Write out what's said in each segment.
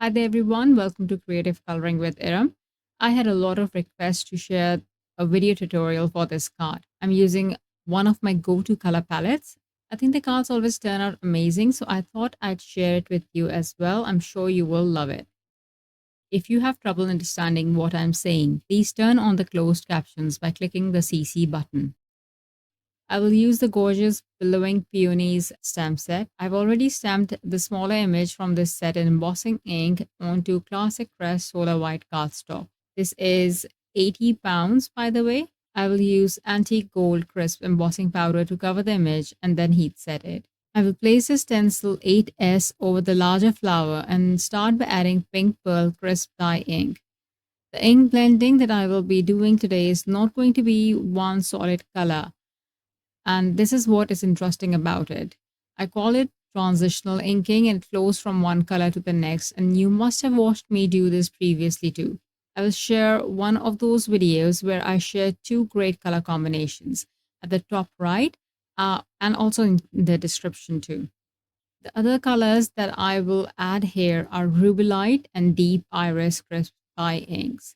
Hi there everyone, welcome to Creative Coloring with Erum. I had a lot of requests to share a video tutorial for this card. I'm using one of my go-to color palettes. I think the cards always turn out amazing, so I thought I'd share it with you as well. I'm sure you will love it. If you have trouble understanding what I'm saying, please turn on the closed captions by clicking the CC button. I will use the gorgeous Billowing Peonies stamp set. I've already stamped the smaller image from this set in embossing ink onto classic crest solar white cardstock. This is 80 pounds, by the way. I will use antique gold crisp embossing powder to cover the image and then heat set it. I will place the stencil 8S over the larger flower and start by adding pink pearl crisp dye ink. The ink blending that I will be doing today is not going to be one solid color. And this is what is interesting about it. I call it transitional inking and it flows from one color to the next. And you must have watched me do this previously too. I will share one of those videos where I share two great color combinations at the top right and also in the description too. The other colors that I will add here are Rubellite and Deep Iris Crisp Dye Inks.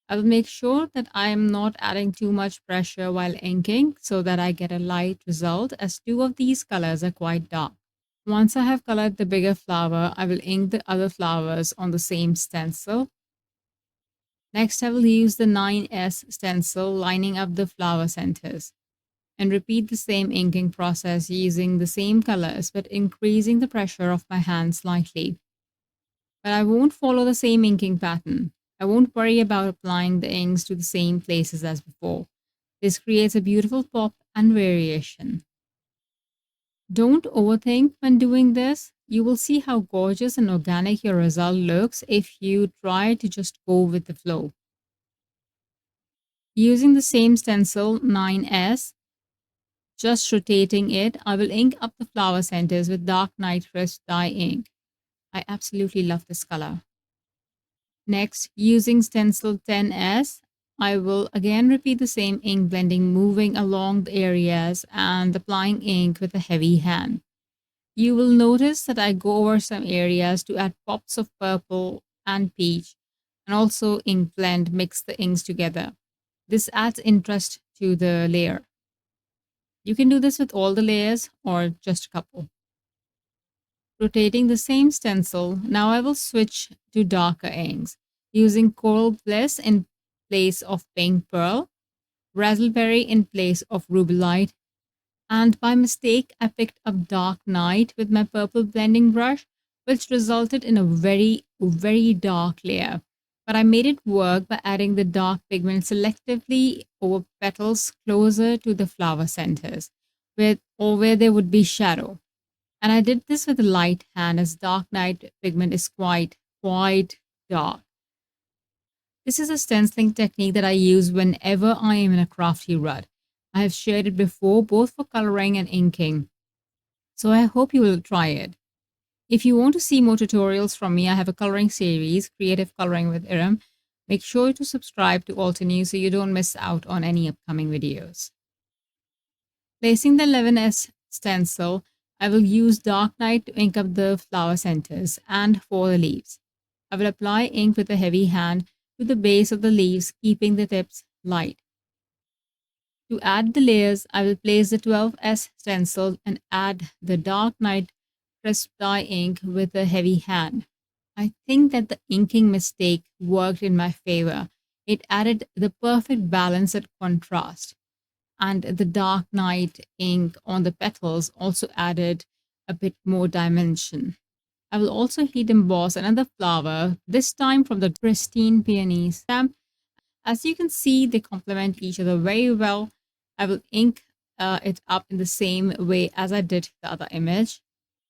I will make sure that I am not adding too much pressure while inking so that I get a light result, as two of these colors are quite dark. Once I have colored the bigger flower, I will ink the other flowers on the same stencil. Next, I will use the 9S stencil lining up the flower centers and repeat the same inking process using the same colors but increasing the pressure of my hand slightly. But I won't follow the same inking pattern. I won't worry about applying the inks to the same places as before. This creates a beautiful pop and variation. Don't overthink when doing this. You will see how gorgeous and organic your result looks if you try to just go with the flow. Using the same stencil 9S, just rotating it, I will ink up the flower centers with Dark Night Crisp Dye Ink. I absolutely love this color. Next, using stencil 10S, I will again repeat the same ink blending, moving along the areas and applying ink with a heavy hand. You will notice that I go over some areas to add pops of purple and peach and also ink blend, mix the inks together. This adds interest to the layer. You can do this with all the layers or just a couple. Rotating the same stencil, now I will switch to darker inks using Coral Bliss in place of Pink Pearl, Razzleberry in place of Rubellite, and by mistake I picked up Dark Night with my purple blending brush, which resulted in a very, very dark layer. But I made it work by adding the dark pigment selectively over petals closer to the flower centers, where there would be shadow. And I did this with a light hand as Dark Night pigment is quite dark. This is a stenciling technique that I use whenever I am in a crafty rut. I have shared it before, both for coloring and inking. So I hope you will try it. If you want to see more tutorials from me, I have a coloring series, Creative Coloring with Erum. Make sure to subscribe to Altenew so you don't miss out on any upcoming videos. Placing the 11S stencil, I will use Dark Night to ink up the flower centers and for the leaves. I will apply ink with a heavy hand to the base of the leaves, keeping the tips light. To add the layers, I will place the 12S stencil and add the Dark Night Crisp Dye Ink with a heavy hand. I think that the inking mistake worked in my favor. It added the perfect balance and contrast. And the Dark Night ink on the petals also added a bit more dimension. I will also heat emboss another flower, this time from the Pristine Peonies stamp. As you can see, they complement each other very well. I will ink it up in the same way as I did the other image.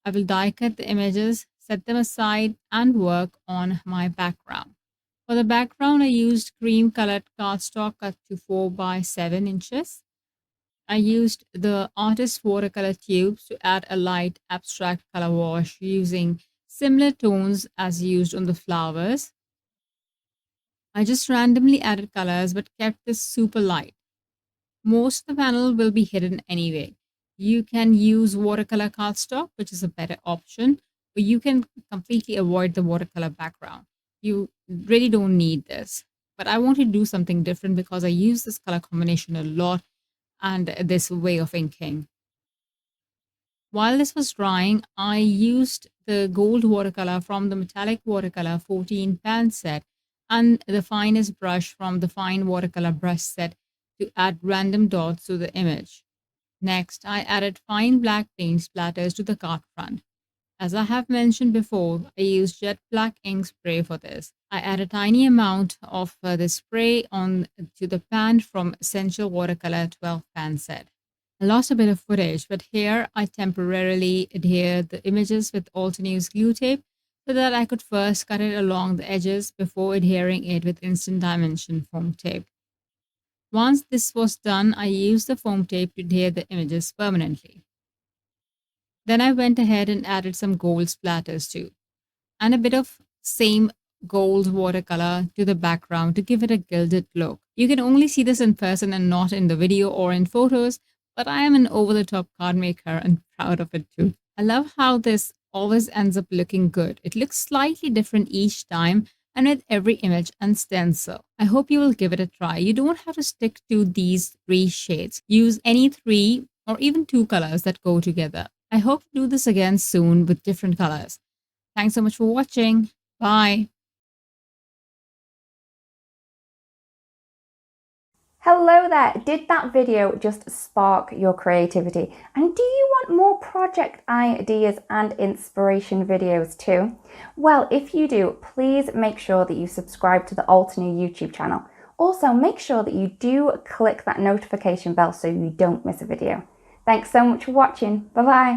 I will die cut the images, set them aside, and work on my background. For the background, I used cream colored cardstock cut to 4 by 7 inches. I used the artist watercolor tubes to add a light abstract color wash using similar tones as used on the flowers. I just randomly added colors but kept this super light. Most of the panel will be hidden anyway. You can use watercolor cardstock, which is a better option, you can completely avoid the watercolor background. You really don't need this. But I want to do something different because I use this color combination a lot and this way of inking. While this was drying, I used the gold watercolor from the Metallic Watercolor 14 pan set and the finest brush from the fine watercolor brush set to add random dots to the image. Next, I added fine black paint splatters to the card front. As I have mentioned before, I used jet black ink spray for this. I add a tiny amount of this spray on to the pan from Essential Watercolor 12 pan set. I lost a bit of footage, but here I temporarily adhered the images with Altenew's glue tape so that I could first cut it along the edges before adhering it with Instant Dimension foam tape. Once this was done, I used the foam tape to adhere the images permanently. Then I went ahead and added some gold splatters too, and a bit of same gold watercolor to the background to give it a gilded look. You can only see this in person and not in the video or in photos, but I am an over-the-top card maker and proud of it too. I love how this always ends up looking good. It looks slightly different each time and with every image and stencil. I hope you will give it a try. You don't have to stick to these 3 shades. Use any 3 or even 2 colors that go together. I hope to do this again soon with different colors. Thanks so much for watching. Bye. Hello there! Did that video just spark your creativity? And do you want more project ideas and inspiration videos too? Well, if you do, please make sure that you subscribe to the Altenew YouTube channel. Also, make sure that you do click that notification bell so you don't miss a video. Thanks so much for watching. Bye bye!